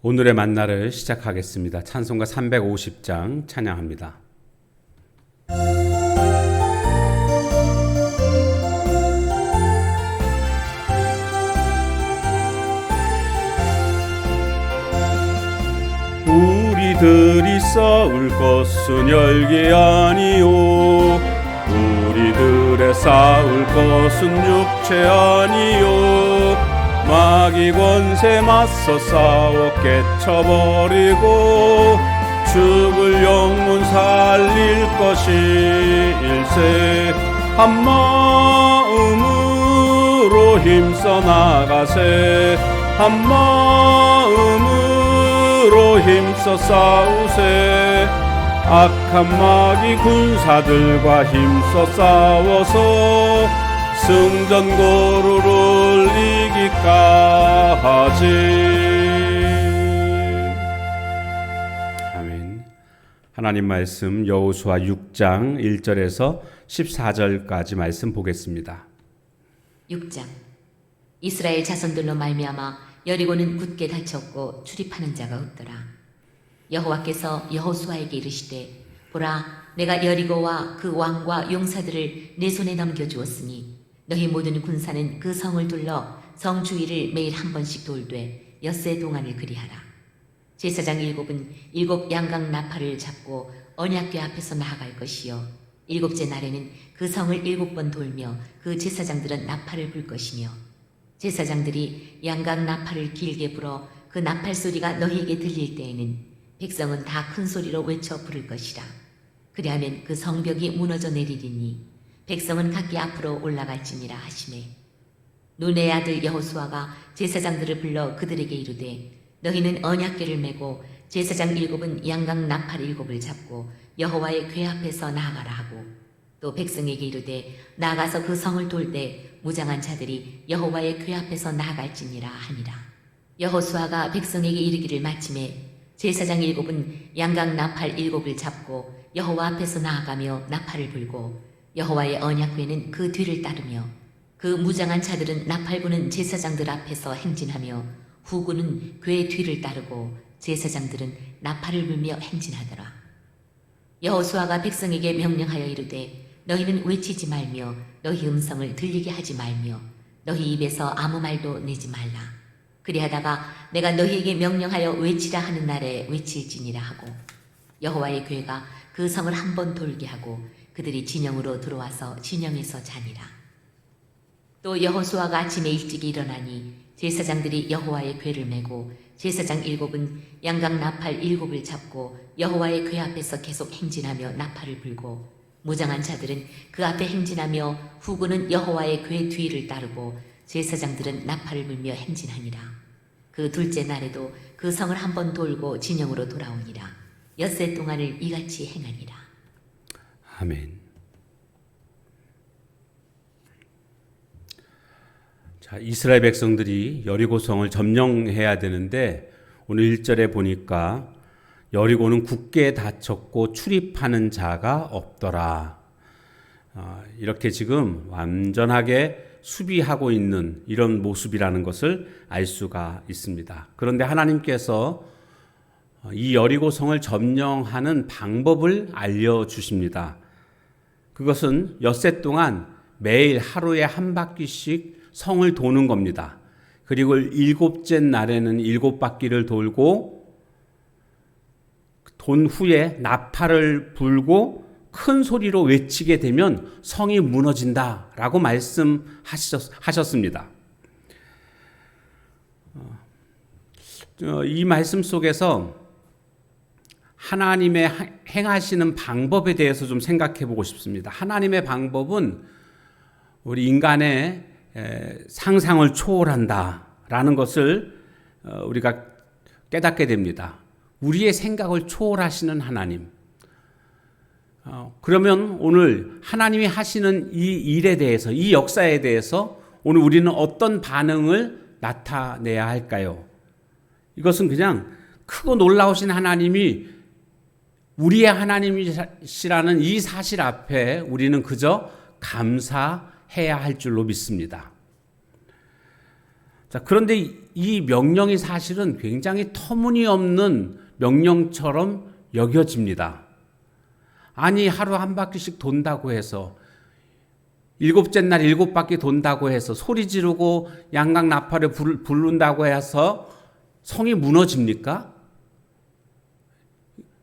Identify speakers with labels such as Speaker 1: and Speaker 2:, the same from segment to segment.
Speaker 1: 오늘의 만나를 시작하겠습니다. 찬송가 350장 찬양합니다. 우리들이 싸울 것은 열개 아니요, 우리들의 싸울 것은 육체 아니요, 마귀 권세 맞서 싸워 깨쳐버리고 죽을 영혼 살릴 것일세. 한 마음으로 힘써 나가세, 한 마음으로 힘써 싸우세. 악한 마귀 군사들과 힘써 싸워서 승전고루를 이기까지. 아멘. 하나님 말씀 여호수아 6장 1절에서 14절까지 말씀 보겠습니다.
Speaker 2: 6장. 이스라엘 자손들로 말미암아 여리고는 굳게 닫혔고 출입하는 자가 없더라. 여호와께서 여호수아에게 이르시되, 보라, 내가 여리고와 그 왕과 용사들을 내 손에 넘겨주었으니 너희 모든 군사는 그 성을 둘러 성 주위를 매일 한 번씩 돌되 엿새 동안을 그리하라. 제사장 7은 7 양각 나팔을 잡고 언약궤 앞에서 나아갈 것이요, 7째 날에는 그 성을 7번 돌며 그 제사장들은 나팔을 불 것이며, 제사장들이 양각 나팔을 길게 불어 그 나팔 소리가 너희에게 들릴 때에는 백성은 다 큰 소리로 외쳐 부를 것이라. 그리하면 그 성벽이 무너져 내리리니 백성은 각기 앞으로 올라갈지니라 하시매, 눈의 아들 여호수아가 제사장들을 불러 그들에게 이르되, 너희는 언약궤를 메고 제사장 7은 양각 나팔 7을 잡고 여호와의 궤 앞에서 나아가라 하고, 또 백성에게 이르되, 나아가서 그 성을 돌 때 무장한 자들이 여호와의 궤 앞에서 나아갈지니라 하니라. 여호수아가 백성에게 이르기를 마침에 제사장 7은 양각 나팔 7을 잡고 여호와 앞에서 나아가며 나팔을 불고, 여호와의 언약궤는 그 뒤를 따르며, 그 무장한 자들은 나팔 부는 제사장들 앞에서 행진하며 후군은 궤 뒤를 따르고 제사장들은 나팔을 불며 행진하더라. 여호수아가 백성에게 명령하여 이르되, 너희는 외치지 말며 너희 음성을 들리게 하지 말며 너희 입에서 아무 말도 내지 말라. 그리하다가 내가 너희에게 명령하여 외치라 하는 날에 외칠지니라 하고, 여호와의 궤가 그 성을 한 번 돌게 하고 그들이 진영으로 들어와서 진영에서 자니라. 또 여호수아가 아침에 일찍 일어나니 제사장들이 여호와의 궤를 메고 제사장 7은 양각 나팔 7을 잡고 여호와의 궤 앞에서 계속 행진하며 나팔을 불고, 무장한 자들은 그 앞에 행진하며 후군은 여호와의 궤 뒤를 따르고 제사장들은 나팔을 불며 행진하니라. 그 둘째 날에도 그 성을 한 번 돌고 진영으로 돌아오니라. 엿새 동안을 이같이 행하니라.
Speaker 1: 아멘. 자, 이스라엘 백성들이 여리고성을 점령해야 되는데 오늘 1절에 보니까 여리고는 굳게 닫혔고 출입하는 자가 없더라. 이렇게 지금 완전하게 수비하고 있는 이런 모습이라는 것을 알 수가 있습니다. 그런데 하나님께서 이 여리고성을 점령하는 방법을 알려주십니다. 그것은 엿새 동안 매일 하루에 한 바퀴씩 성을 도는 겁니다. 그리고 7째 날에는 7바퀴를 돌고 돈 후에 나팔을 불고 큰 소리로 외치게 되면 성이 무너진다라고 말씀하셨습니다. 이 말씀 속에서 하나님의 행하시는 방법에 대해서 좀 생각해 보고 싶습니다. 하나님의 방법은 우리 인간의 상상을 초월한다라는 것을 우리가 깨닫게 됩니다. 우리의 생각을 초월하시는 하나님. 그러면 오늘 하나님이 하시는 이 일에 대해서, 이 역사에 대해서 오늘 우리는 어떤 반응을 나타내야 할까요? 이것은 그냥 크고 놀라우신 하나님이 우리의 하나님이시라는 이 사실 앞에 우리는 그저 감사해야 할 줄로 믿습니다. 자, 그런데 이 명령이 사실은 굉장히 터무니없는 명령처럼 여겨집니다. 아니, 하루 한 바퀴씩 돈다고 해서, 일곱째 날 7바퀴 돈다고 해서, 소리 지르고 양각 나팔을 부른다고 해서 성이 무너집니까?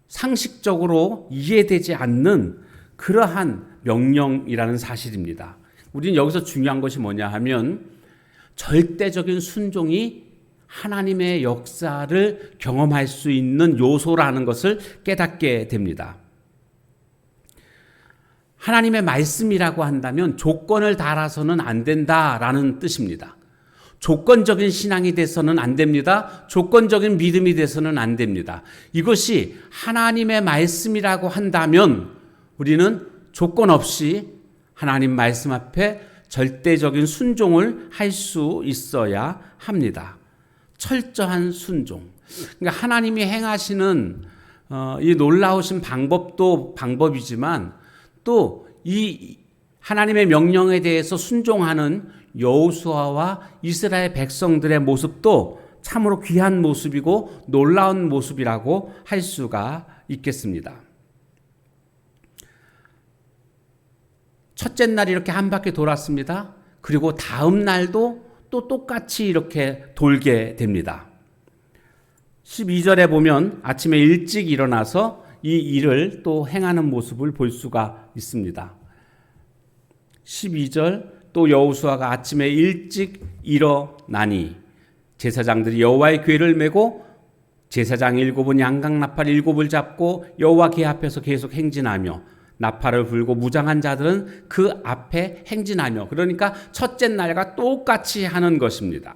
Speaker 1: 상식적으로 이해되지 않는 그러한 명령이라는 사실입니다. 우리는 여기서 중요한 것이 뭐냐 하면 절대적인 순종이 하나님의 역사를 경험할 수 있는 요소라는 것을 깨닫게 됩니다. 하나님의 말씀이라고 한다면 조건을 달아서는 안 된다라는 뜻입니다. 조건적인 신앙이 돼서는 안 됩니다. 조건적인 믿음이 돼서는 안 됩니다. 이것이 하나님의 말씀이라고 한다면 우리는 조건 없이 하나님 말씀 앞에 절대적인 순종을 할 수 있어야 합니다. 철저한 순종. 그러니까 하나님이 행하시는 이 놀라우신 방법도 방법이지만 또 이 하나님의 명령에 대해서 순종하는 여호수아와 이스라엘 백성들의 모습도 참으로 귀한 모습이고 놀라운 모습이라고 할 수가 있겠습니다. 첫째 날 이렇게 한 바퀴 돌았습니다. 그리고 다음 날도 또 똑같이 이렇게 돌게 됩니다. 12절에 보면 아침에 일찍 일어나서 이 일을 또 행하는 모습을 볼 수가 있습니다. 12절 또 여호수아가 아침에 일찍 일어나니 제사장들이 여호와의 궤를 메고 제사장 7은 양각 나팔 7을 잡고 여호와 궤 앞에서 계속 행진하며 나팔을 불고 무장한 자들은 그 앞에 행진하며, 그러니까 첫째 날과 똑같이 하는 것입니다.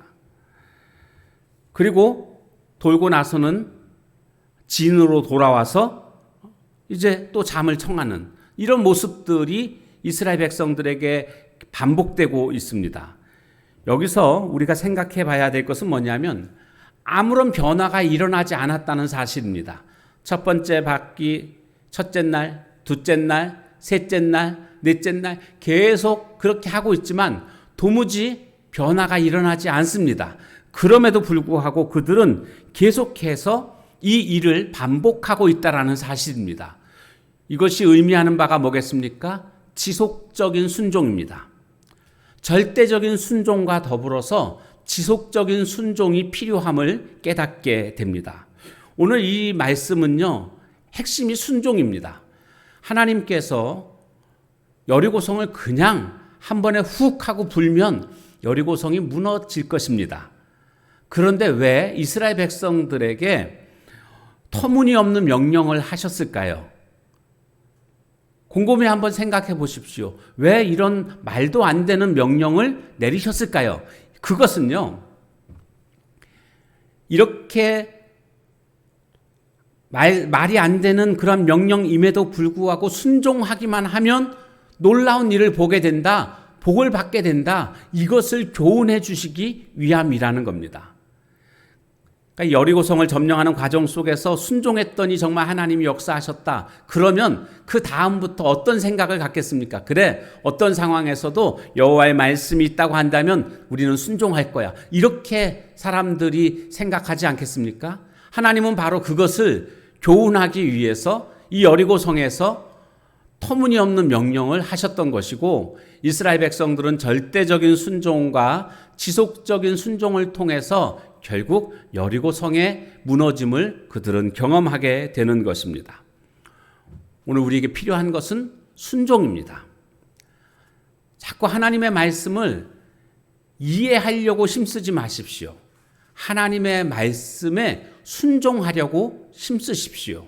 Speaker 1: 그리고 돌고 나서는 진으로 돌아와서 이제 또 잠을 청하는 이런 모습들이 이스라엘 백성들에게 반복되고 있습니다. 여기서 우리가 생각해 봐야 될 것은 뭐냐면 아무런 변화가 일어나지 않았다는 사실입니다. 첫 번째 바퀴, 첫째 날, 둘째 날, 셋째 날, 넷째 날 계속 그렇게 하고 있지만 도무지 변화가 일어나지 않습니다. 그럼에도 불구하고 그들은 계속해서 이 일을 반복하고 있다는 사실입니다. 이것이 의미하는 바가 뭐겠습니까? 지속적인 순종입니다. 절대적인 순종과 더불어서 지속적인 순종이 필요함을 깨닫게 됩니다. 오늘 이 말씀은요, 핵심이 순종입니다. 하나님께서 여리고성을 그냥 한 번에 훅 하고 불면 여리고성이 무너질 것입니다. 그런데 왜 이스라엘 백성들에게 터무니없는 명령을 하셨을까요? 곰곰이 한번 생각해 보십시오. 왜 이런 말도 안 되는 명령을 내리셨을까요? 그것은요, 이렇게 말이 안 되는 그런 명령임에도 불구하고 순종하기만 하면 놀라운 일을 보게 된다, 복을 받게 된다, 이것을 교훈해 주시기 위함이라는 겁니다. 그러니까 여리고성을 점령하는 과정 속에서 순종했더니 정말 하나님이 역사하셨다. 그러면 그 다음부터 어떤 생각을 갖겠습니까? 그래, 어떤 상황에서도 여호와의 말씀이 있다고 한다면 우리는 순종할 거야. 이렇게 사람들이 생각하지 않겠습니까? 하나님은 바로 그것을 교훈하기 위해서 이 여리고성에서 터무니없는 명령을 하셨던 것이고, 이스라엘 백성들은 절대적인 순종과 지속적인 순종을 통해서 결국 여리고성의 무너짐을 그들은 경험하게 되는 것입니다. 오늘 우리에게 필요한 것은 순종입니다. 자꾸 하나님의 말씀을 이해하려고 힘쓰지 마십시오. 하나님의 말씀에 순종하려고 힘쓰십시오.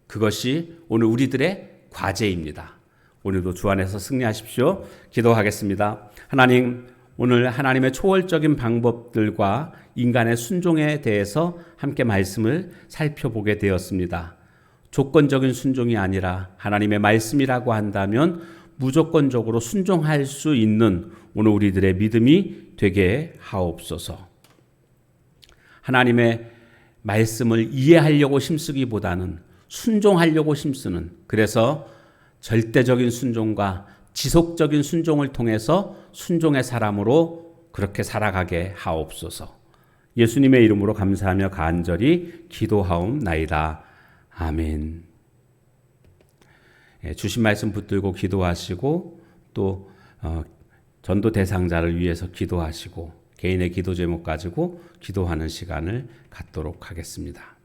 Speaker 1: 그것이 오늘 우리들의 과제입니다. 오늘도 주 안에서 승리하십시오. 기도하겠습니다. 하나님, 오늘 하나님의 초월적인 방법들과 인간의 순종에 대해서 함께 말씀을 살펴보게 되었습니다. 조건적인 순종이 아니라 하나님의 말씀이라고 한다면 무조건적으로 순종할 수 있는 오늘 우리들의 믿음이 되게 하옵소서. 하나님의 말씀을 이해하려고 힘쓰기보다는 순종하려고 힘쓰는, 그래서 절대적인 순종과 지속적인 순종을 통해서 순종의 사람으로 그렇게 살아가게 하옵소서. 예수님의 이름으로 감사하며 간절히 기도하옵나이다. 아멘. 주신 말씀 붙들고 기도하시고 또 전도 대상자를 위해서 기도하시고 개인의 기도 제목 가지고 기도하는 시간을 갖도록 하겠습니다.